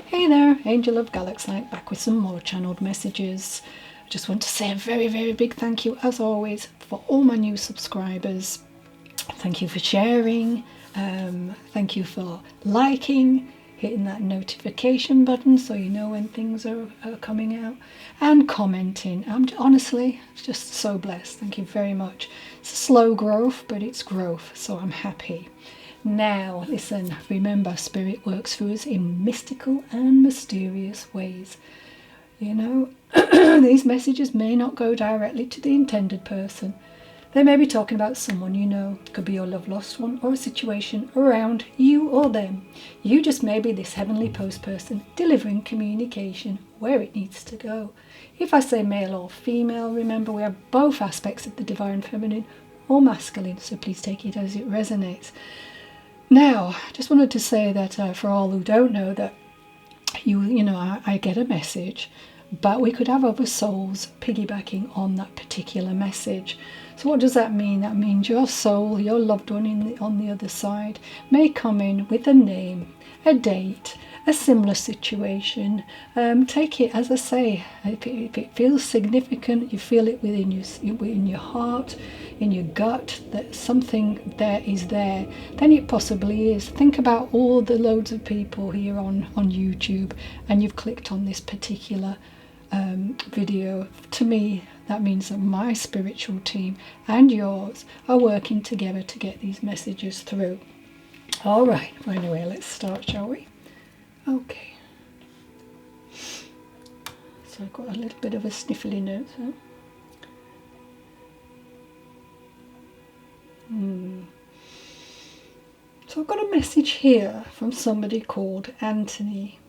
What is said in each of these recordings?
Hey there, Angel of Galaxite, back with some more channeled messages. I just want to say a very, very big thank you, as always, for all my new subscribers. Thank you for sharing. Thank you for liking, hitting that notification button so you know when things are coming out, and commenting. I'm honestly just so blessed. Thank you very much. It's a slow growth, but it's growth, so I'm happy. Now, listen, remember, Spirit works through us in mystical and mysterious ways. You know, these messages may not go directly to the intended person. They may be talking about someone you know. It could be your love lost one or a situation around you or them. You just may be this heavenly post person delivering communication where it needs to go. If I say male or female, remember we have both aspects of the divine feminine or masculine, so please take it as it resonates. Now, I just wanted to say that for all who don't know, that you know, I get a message, but we could have other souls piggybacking on that particular message. So what does that mean? That means your soul, your loved one on the other side, may come in with a name, a date, a similar situation. Take it, as I say, if it feels significant, you feel it within your heart, in your gut, that something there is there, then it possibly is. Think about all the loads of people here on YouTube, and you've clicked on this particular video. To me, that means that my spiritual team and yours are working together to get these messages through. All right, well, anyway, let's start, shall we? Okay. So I've got a little bit of a sniffly nose. Huh? So I've got a message here from somebody called Anthony.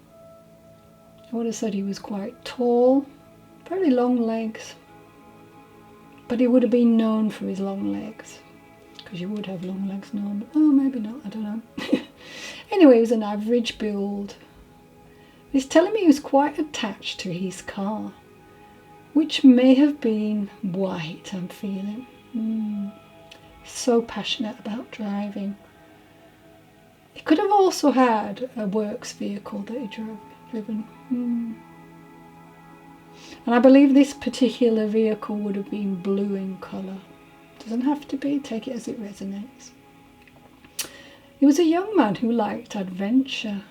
I would have said he was quite tall, very long legs, but he would have been known for his long legs, because you would have long legs known. Oh, maybe not, I don't know. Anyway, he was an average build. He's telling me he was quite attached to his car, which may have been white, I'm feeling. So passionate about driving. He could have also had a works vehicle that he driven. And I believe this particular vehicle would have been blue in colour. Doesn't have to be, take it as it resonates. He was a young man who liked adventure.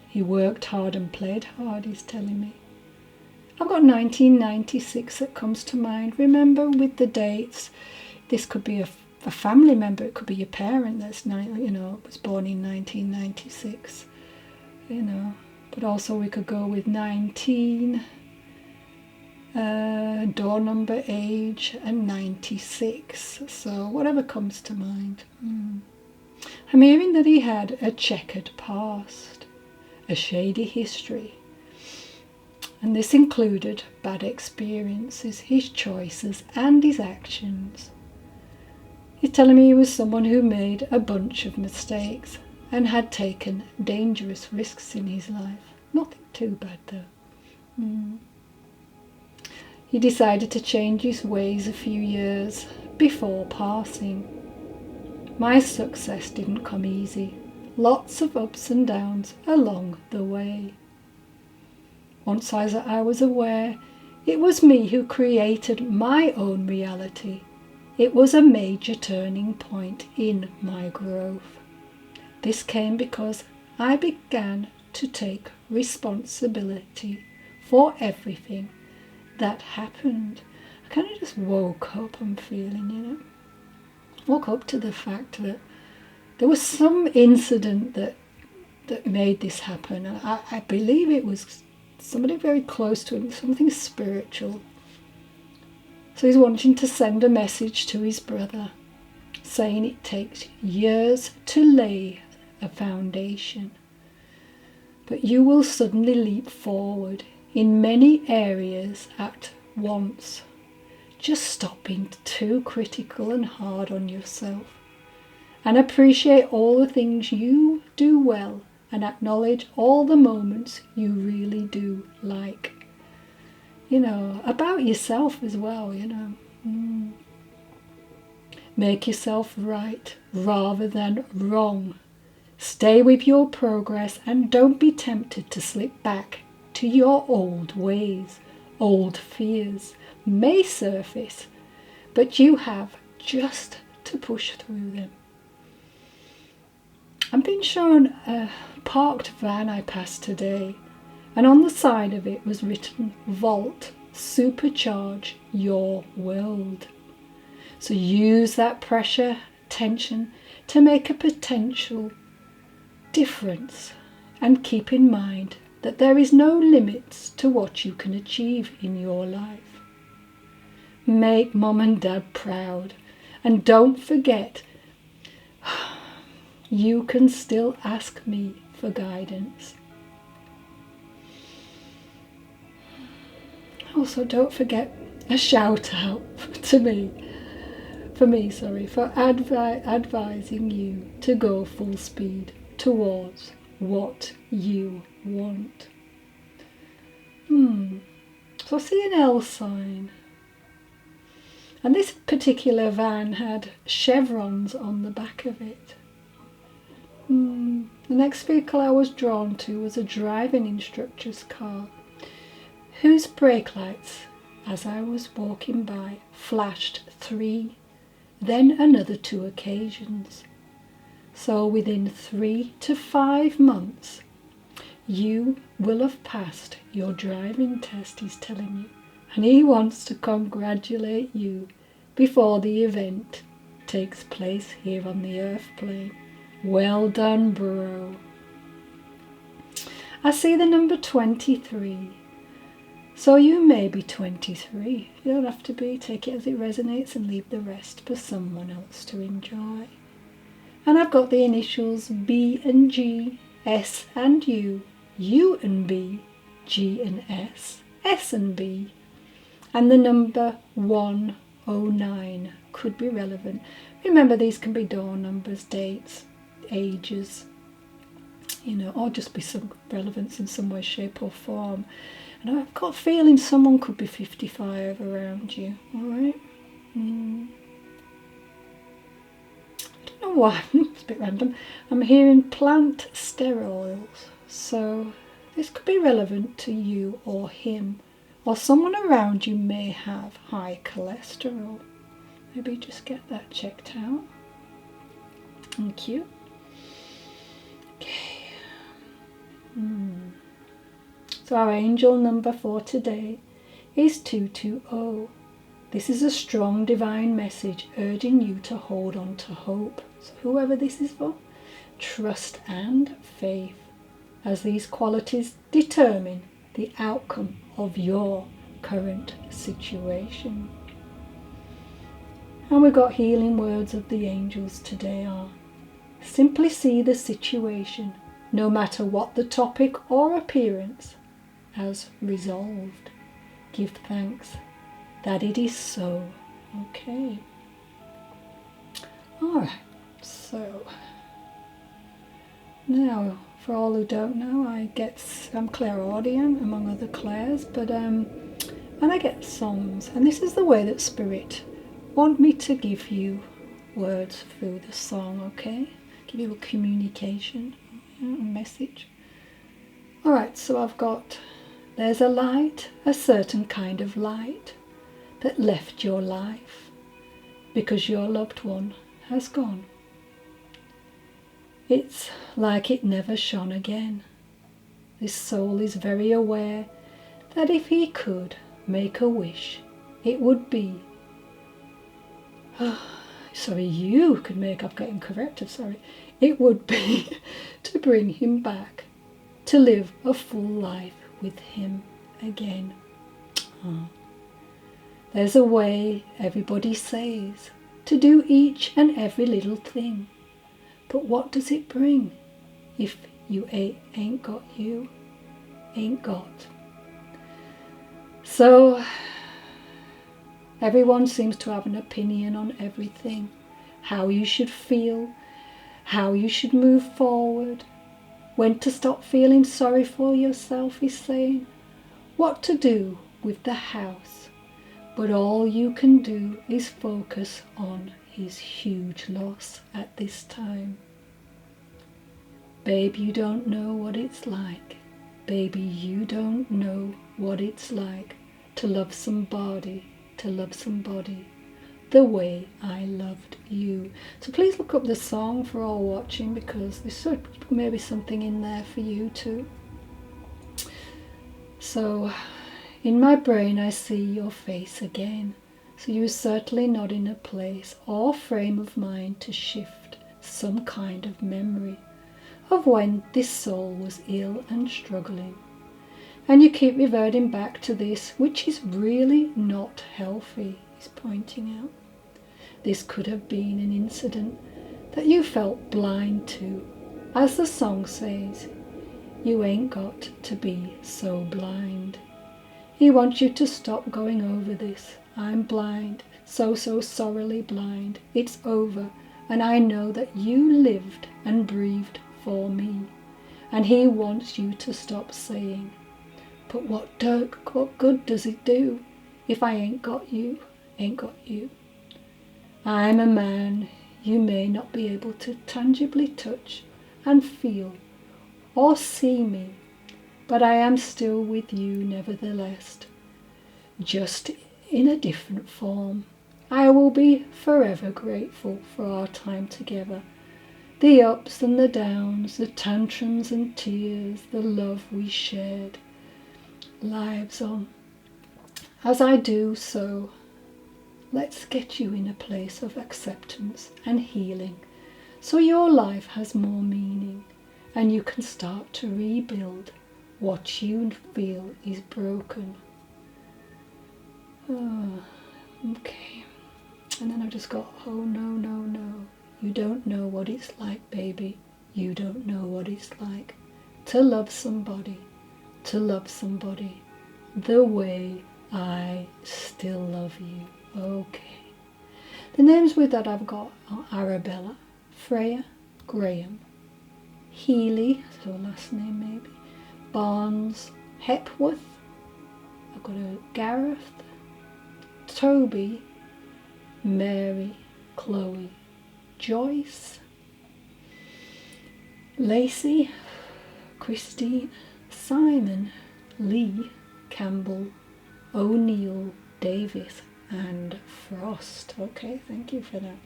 He worked hard and played hard, he's telling me. I've got 1996 that comes to mind. Remember, with the dates, this could be a family member, it could be your parent that's, was born in 1996, but also we could go with 19, door number, age, and 96, so whatever comes to mind. I'm hearing that he had a checkered past, a shady history, and this included bad experiences, his choices, and his actions. He's telling me he was someone who made a bunch of mistakes and had taken dangerous risks in his life. Nothing too bad though. He decided to change his ways a few years before passing. My success didn't come easy. Lots of ups and downs along the way. Once I was aware it was me who created my own reality. It was a major turning point in my growth. This came because I began to take responsibility for everything that happened. I kind of just woke up, I'm feeling, woke up to the fact that there was some incident that made this happen. And I believe it was somebody very close to him, something spiritual. So he's wanting to send a message to his brother, saying it takes years to lay a foundation, but you will suddenly leap forward in many areas at once. Just stop being too critical and hard on yourself, and appreciate all the things you do well, and acknowledge all the moments you really do like. About yourself as well, Make yourself right rather than wrong. Stay with your progress and don't be tempted to slip back to your old ways. Old fears may surface, but you have just to push through them. I'm being shown a parked van I passed today, and on the side of it was written, Vault, supercharge your world. So use that pressure, tension to make a potential difference, and keep in mind that there is no limits to what you can achieve in your life. Make mum and dad proud, and don't forget, you can still ask me for guidance. Also, don't forget a shout out for advising you to go full speed towards what you want. So I see an L sign, and this particular van had chevrons on the back of it. The next vehicle I was drawn to was a driving instructor's car, whose brake lights, as I was walking by, flashed 3, then another 2 occasions. So within 3 to 5 months, you will have passed your driving test, he's telling you. And he wants to congratulate you before the event takes place here on the earth plane. Well done, bro. I see the number 23. So you may be 23. You don't have to be. Take it as it resonates and leave the rest for someone else to enjoy. And I've got the initials B and G, S and U and B, G and S and B. And the number 109 could be relevant. Remember, these can be door numbers, dates, ages, or just be some relevance in some way, shape or form. And I've got a feeling someone could be 55 around you, alright? I don't know why, it's a bit random. I'm hearing plant sterols, so this could be relevant to you or him, or someone around you may have high cholesterol. Maybe just get that checked out. Thank you. Okay. So our angel number for today is 220. This is a strong divine message urging you to hold on to hope. So whoever this is for, trust and faith, as these qualities determine the outcome of your current situation. And we've got healing words of the angels today are, simply see the situation, no matter what the topic or appearance, as resolved. Give thanks that it is so. Okay. Alright, so now for all who don't know, I'm clairaudient among other clairs, but and I get songs, and this is the way that Spirit want me to give you words through the song, okay? Give you a communication, a message. Alright, so I've got, there's a light, a certain kind of light, that left your life because your loved one has gone. It's like it never shone again. This soul is very aware that if he could make a wish, it would be, you could make, I've got incorrect, sorry. It would be to bring him back, to live a full life with him again. There's a way, everybody says, to do each and every little thing. But what does it bring if you ain't got you, ain't got? So, everyone seems to have an opinion on everything. How you should feel, how you should move forward, when to stop feeling sorry for yourself, he's saying, what to do with the house. But all you can do is focus on his huge loss at this time. Babe, you don't know what it's like. Baby, you don't know what it's like to love somebody, the way I loved you. So please look up the song for all watching, because there's maybe something in there for you too. So, in my brain I see your face again. So you're certainly not in a place or frame of mind to shift some kind of memory of when this soul was ill and struggling. And you keep reverting back to this, which is really not healthy, he's pointing out. This could have been an incident that you felt blind to. As the song says, you ain't got to be so blind. He wants you to stop going over this. I'm blind, so sorrily blind. It's over, and I know that you lived and breathed for me. And he wants you to stop saying, but what good does it do if I ain't got you, I'm a man you may not be able to tangibly touch and feel or see me, but I am still with you nevertheless, just in a different form. I will be forever grateful for our time together, the ups and the downs, the tantrums and tears, the love we shared lives on. As I do so, let's get you in a place of acceptance and healing, so your life has more meaning and you can start to rebuild what you feel is broken. Oh, okay. And then I've just got, oh no. You don't know what it's like, baby. You don't know what it's like to love somebody, the way I still love you. Okay. The names with that I've got are Arabella, Freya, Graham, Healy, so last name maybe, Barnes, Hepworth, I've got a Gareth, Toby, Mary, Chloe, Joyce, Lacey, Christine, Simon, Lee, Campbell, O'Neill, Davis and Frost. Okay, thank you for that.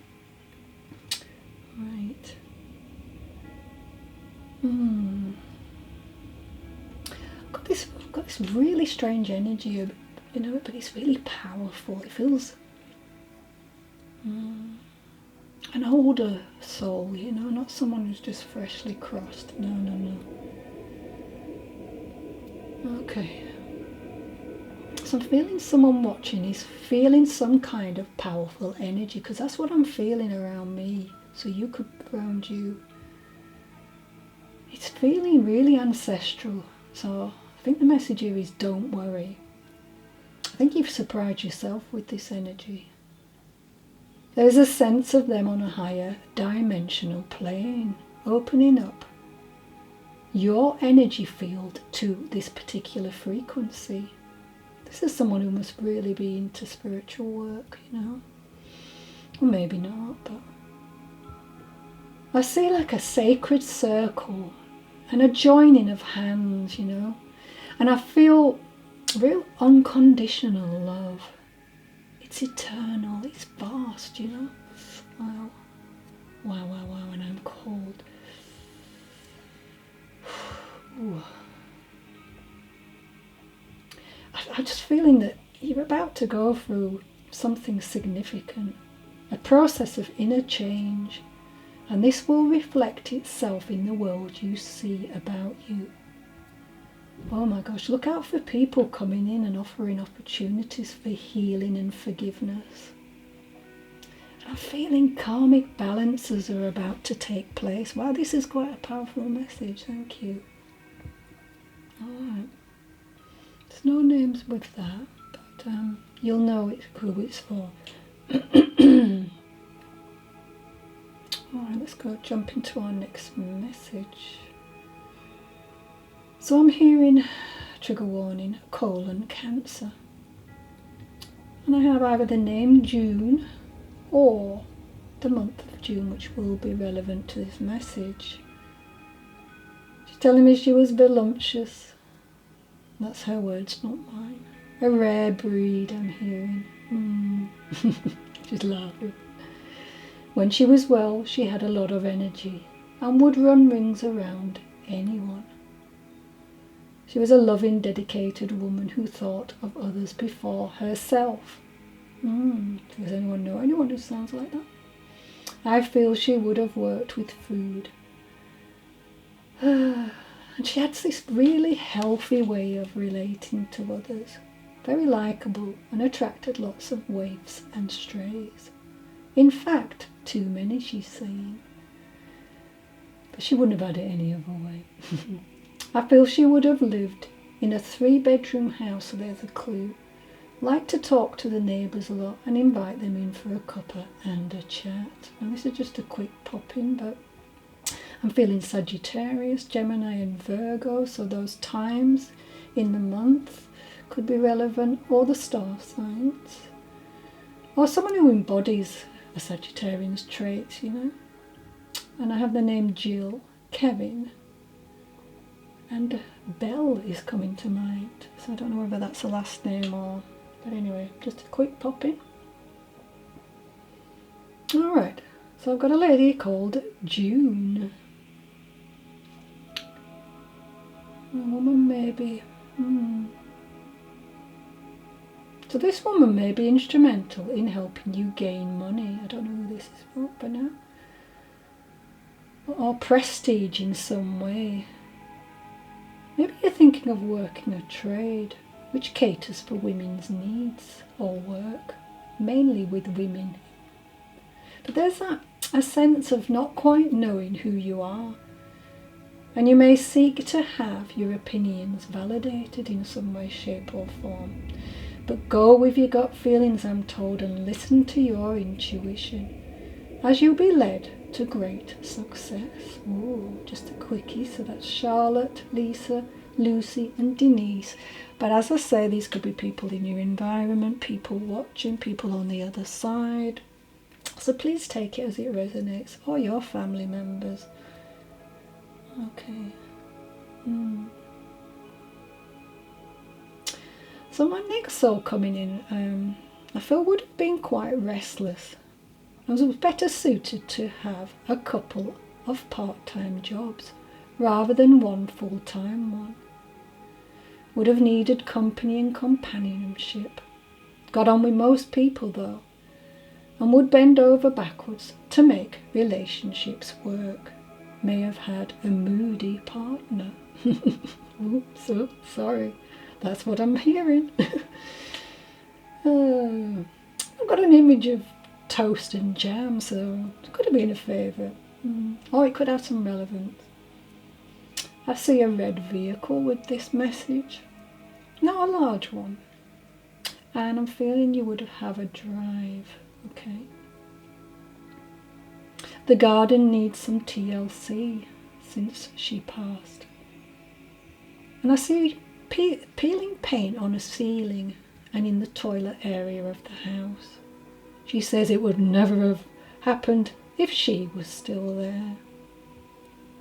Right. I've got this really strange energy, you know, but it's really powerful. It feels an older soul, you know, not someone who's just freshly crossed. No. Okay. So I'm feeling someone watching is feeling some kind of powerful energy, because that's what I'm feeling around me. So you could around you. It's feeling really ancestral. So I think the message here is don't worry. I think you've surprised yourself with this energy. There's a sense of them on a higher dimensional plane, opening up your energy field to this particular frequency. This is someone who must really be into spiritual work, you know. Or maybe not, but I see like a sacred circle and a joining of hands, you know. And I feel real unconditional love. It's eternal, it's vast, you know. Wow, and I'm cold. Ooh. I'm just feeling that you're about to go through something significant, a process of inner change, and this will reflect itself in the world you see about you. Oh my gosh, look out for people coming in and offering opportunities for healing and forgiveness. I'm feeling karmic balances are about to take place. Wow, this is quite a powerful message, thank you. Alright. There's no names with that, but you'll know who it's for. Alright, let's go jump into our next message. So I'm hearing, trigger warning, colon cancer. And I have either the name June or the month of June, which will be relevant to this message. telling me she was voluptuous. That's her words, not mine. A rare breed, I'm hearing. She's laughing. When she was well, she had a lot of energy and would run rings around anyone. She was a loving, dedicated woman who thought of others before herself. Does anyone know anyone who sounds like that? I feel she would have worked with food. And she had this really healthy way of relating to others. Very likeable and attracted lots of waifs and strays. In fact, too many, she's saying. But she wouldn't have had it any other way. I feel she would have lived in a 3-bedroom house, so there's a clue. Like to talk to the neighbours a lot and invite them in for a cuppa and a chat. Now this is just a quick pop-in, but I'm feeling Sagittarius, Gemini and Virgo, so those times in the month could be relevant, or the star signs. Or someone who embodies a Sagittarian's traits, you know. And I have the name Jill, Kevin, and Belle is coming to mind. So I don't know whether that's a last name or... But anyway, just a quick pop-in. Alright, so I've got a lady called June. A woman maybe. So this woman may be instrumental in helping you gain money. I don't know who this is for, but now. Or prestige in some way. Maybe you're thinking of working a trade which caters for women's needs or work, mainly with women. But there's a sense of not quite knowing who you are, and you may seek to have your opinions validated in some way, shape or form. But go with your gut feelings, I'm told, and listen to your intuition, as you'll be led to great success. Ooh, just a quickie. So that's Charlotte, Lisa, Lucy and Denise. But as I say, these could be people in your environment, people watching, people on the other side. So please take it as it resonates, or your family members. Okay. So my next soul coming in, I feel would have been quite restless. I was better suited to have a couple of part-time jobs rather than one full-time one. Would have needed company and companionship. Got on with most people though, and would bend over backwards to make relationships work. May have had a moody partner. Oops, so sorry. That's what I'm hearing. I've got an image of toast and jam, so it could have been a favourite. Or it could have some relevance. I see a red vehicle with this message. Not a large one. And I'm feeling you would have a drive. Okay. The garden needs some TLC since she passed. And I see peeling paint on a ceiling and in the toilet area of the house. She says it would never have happened if she was still there.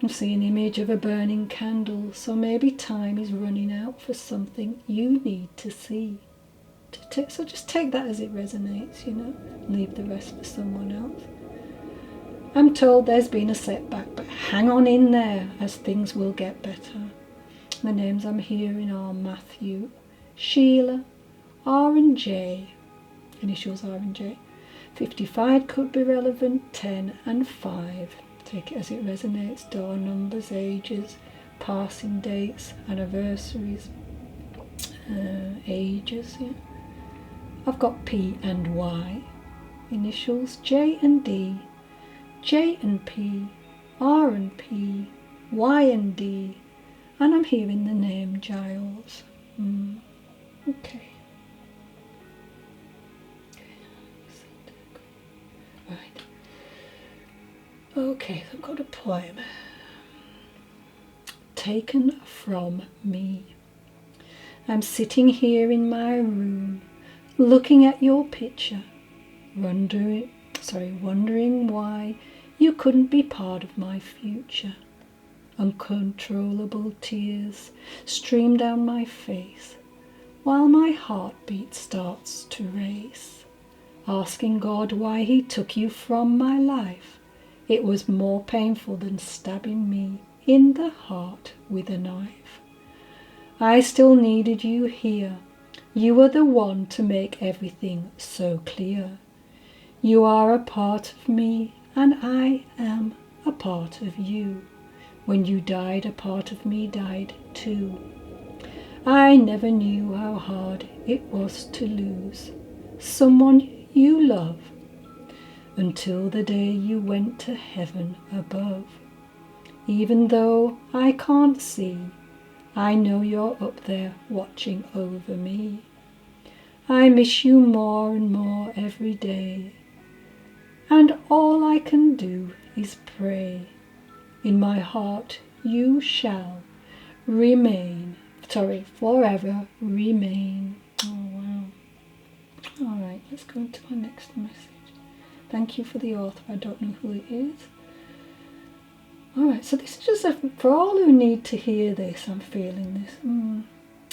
I see an image of a burning candle, so maybe time is running out for something you need to see. So just take that as it resonates, you know, leave the rest for someone else. I'm told there's been a setback, but hang on in there as things will get better. The names I'm hearing are Matthew, Sheila, R and J, initials R and J. 55 could be relevant, 10 and 5. Take it as it resonates, door numbers, ages, passing dates, anniversaries, ages, yeah. I've got P and Y, initials J and D, J and P, R and P, Y and D, and I'm hearing the name Giles. Okay. Right. Okay, so I've got a poem. Taken from me. I'm sitting here in my room, looking at your picture, wondering why you couldn't be part of my future. Uncontrollable tears stream down my face, while my heartbeat starts to race. Asking God why he took you from my life. It was more painful than stabbing me in the heart with a knife. I still needed you here. You were the one to make everything so clear. You are a part of me, and I am a part of you. When you died, a part of me died too. I never knew how hard it was to lose someone you love, until the day you went to heaven above. Even though I can't see, I know you're up there watching over me. I miss you more and more every day, and all I can do is pray. In my heart you shall forever remain. Oh wow. Alright, let's go into my next message. Thank you for the author. I don't know who it is. Alright, so this is just for all who need to hear this. I'm feeling this.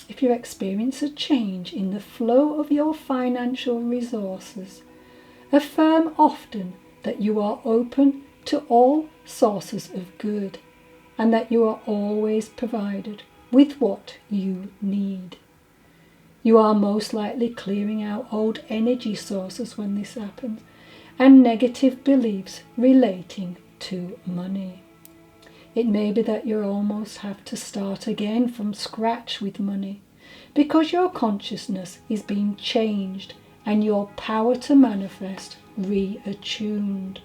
If you experience a change in the flow of your financial resources, affirm often that you are open to all sources of good and that you are always provided with what you need. You are most likely clearing out old energy sources when this happens and negative beliefs relating to money. It may be that you almost have to start again from scratch with money because your consciousness is being changed and your power to manifest reattuned.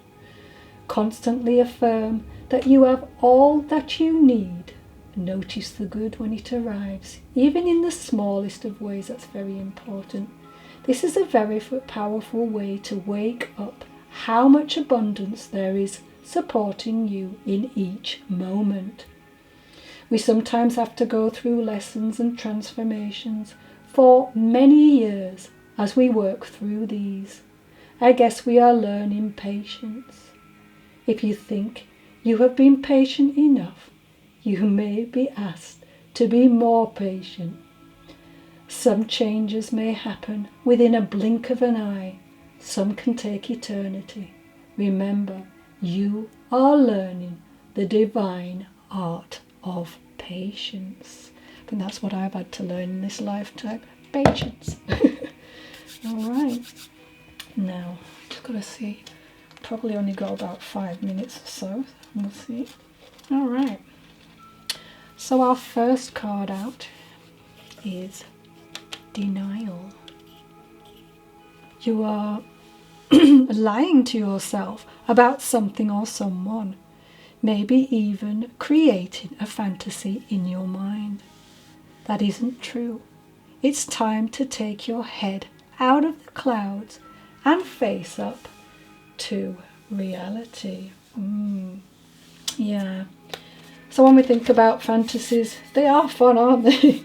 Constantly affirm that you have all that you need. Notice the good when it arrives, even in the smallest of ways. That's very important. This is a very powerful way to wake up how much abundance there is supporting you in each moment. We sometimes have to go through lessons and transformations for many years as we work through these. I guess we are learning patience. If you think you have been patient enough, you may be asked to be more patient. Some changes may happen within a blink of an eye. Some can take eternity. Remember, you are learning the divine art of patience. I think that's what I've had to learn in this lifetime. Patience. All right. Now, just got to see. Probably only got about 5 minutes or so. We'll see. All right. So our first card out is denial. You are lying to yourself about something or someone, maybe even creating a fantasy in your mind. That isn't true. It's time to take your head out of the clouds and face up to reality. Yeah. So when we think about fantasies, they are fun, aren't they?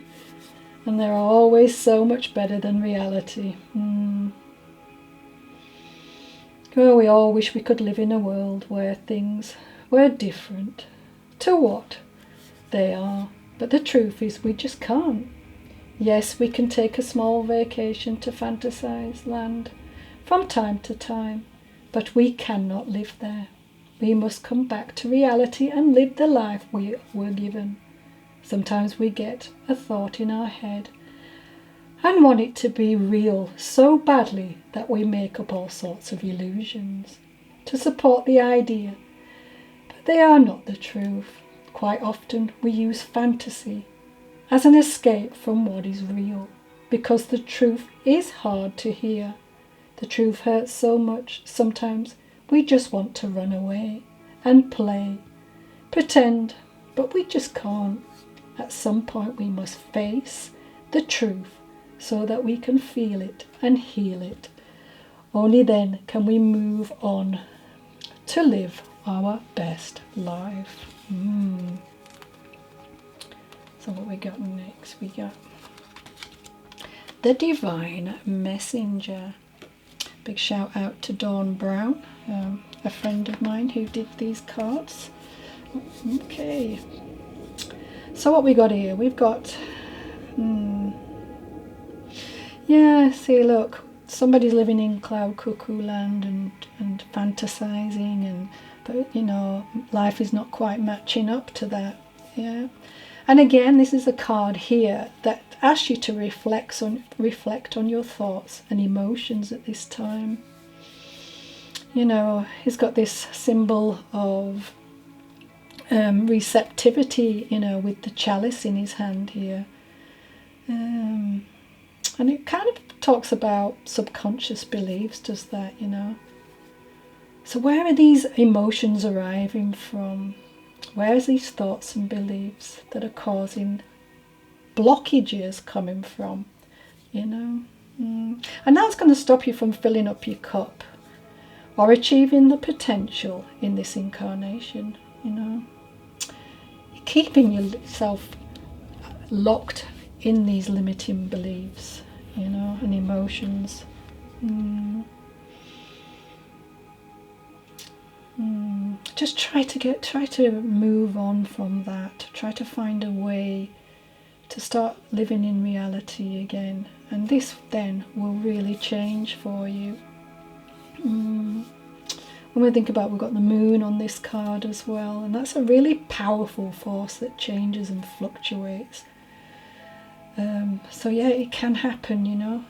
And they're always so much better than reality. Well, we all wish we could live in a world where things were different to what they are. But the truth is we just can't. Yes, we can take a small vacation to fantasize land from time to time, but we cannot live there. We must come back to reality and live the life we were given. Sometimes we get a thought in our head and want it to be real so badly that we make up all sorts of illusions to support the idea, but they are not the truth. Quite often we use fantasy as an escape from what is real, because the truth is hard to hear. The truth hurts so much, sometimes we just want to run away and play, pretend, but we just can't. At some point we must face the truth so that we can feel it and heal it. Only then can we move on to live our best life. So what we got next? We got the Divine Messenger. Big shout out to Dawn Brown, a friend of mine who did these cards. Okay, So what we got here? We've got, yeah, see, look, somebody's living in cloud cuckoo land and fantasizing, but you know, life is not quite matching up to that. Yeah. And again, this is a card here that asks you to reflect on your thoughts and emotions at this time. You know, he's got this symbol of receptivity, you know, with the chalice in his hand here. And it kind of talks about subconscious beliefs, does that, you know. So where are these emotions arriving from? Where's these thoughts and beliefs that are causing blockages coming from, you know? And that's going to stop you from filling up your cup or achieving the potential in this incarnation, you know? You're keeping yourself locked in these limiting beliefs, you know, and emotions. Just try to move on from that. Try to find a way to start living in reality again, and this then will really change for you. When we think about, we've got the moon on this card as well, and that's a really powerful force that changes and fluctuates. So yeah, it can happen, you know.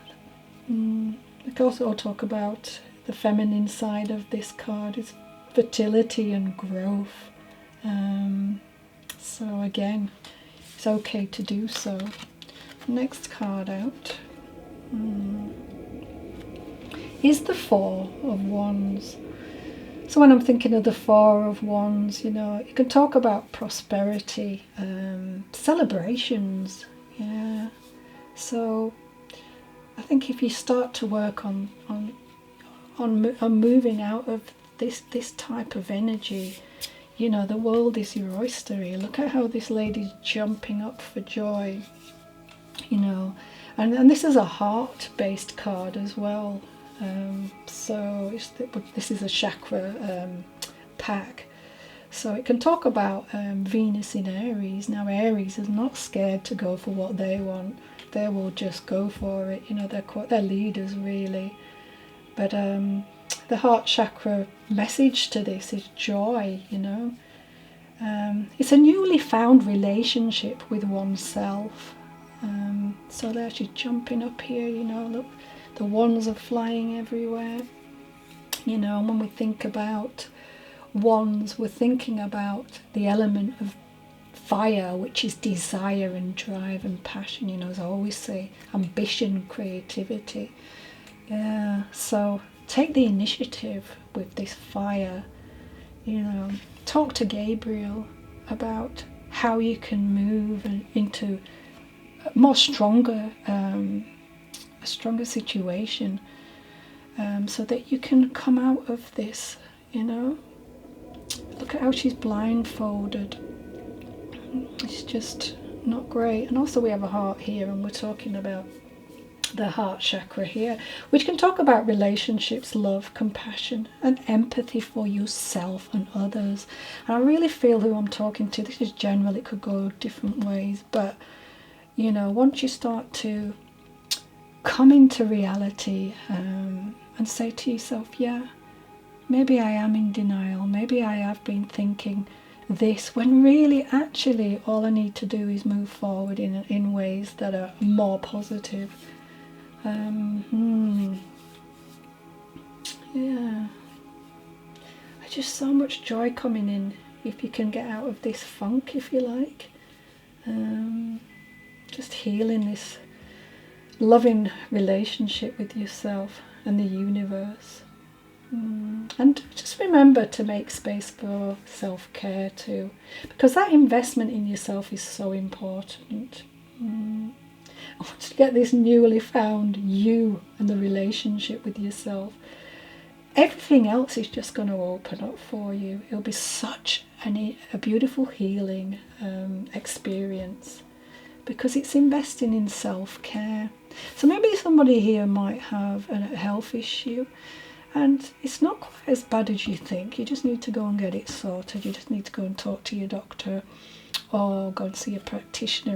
We can also talk about the feminine side of this card is fertility and growth. So again, it's okay to do so. Next card out is the Four of Wands. So when I'm thinking of the Four of Wands, you know, you can talk about prosperity, celebrations, yeah. So I think if you start to work on moving out of this type of energy, you know, the world is your oyster here. Look at how this lady's jumping up for joy, you know, and this is a heart-based card as well. So this is a chakra pack. So it can talk about Venus in Aries. Now Aries is not scared to go for what they want. They will just go for it. You know, they're leaders really. But the heart chakra message to this is joy, you know. It's a newly found relationship with oneself. So they're actually jumping up here, you know, look, the wands are flying everywhere. You know, and when we think about wands, we're thinking about the element of fire, which is desire and drive and passion, you know, as I always say, ambition, creativity. Yeah, so take the initiative with this fire, you know. Talk to Gabriel about how you can move into a stronger situation, so that you can come out of this, you know. Look at how she's blindfolded. It's just not great. And also we have a heart here, and we're talking about the heart chakra here, which can talk about relationships, love, compassion and empathy for yourself and others. And I really feel who I'm talking to. This is general, it could go different ways, but you know, once you start to come into reality and say to yourself, yeah, maybe I am in denial, maybe I have been thinking this, when really actually all I need to do is move forward in ways that are more positive. Yeah, just so much joy coming in if you can get out of this funk, if you like. Just healing this loving relationship with yourself and the universe. And just remember to make space for self-care too, because that investment in yourself is so important. I want you to get this newly found you and the relationship with yourself. Everything else is just going to open up for you. It'll be such a beautiful healing experience, because it's investing in self-care. So maybe somebody here might have a health issue, and it's not quite as bad as you think. You just need to go and get it sorted. You just need to go and talk to your doctor, or go and see a practitioner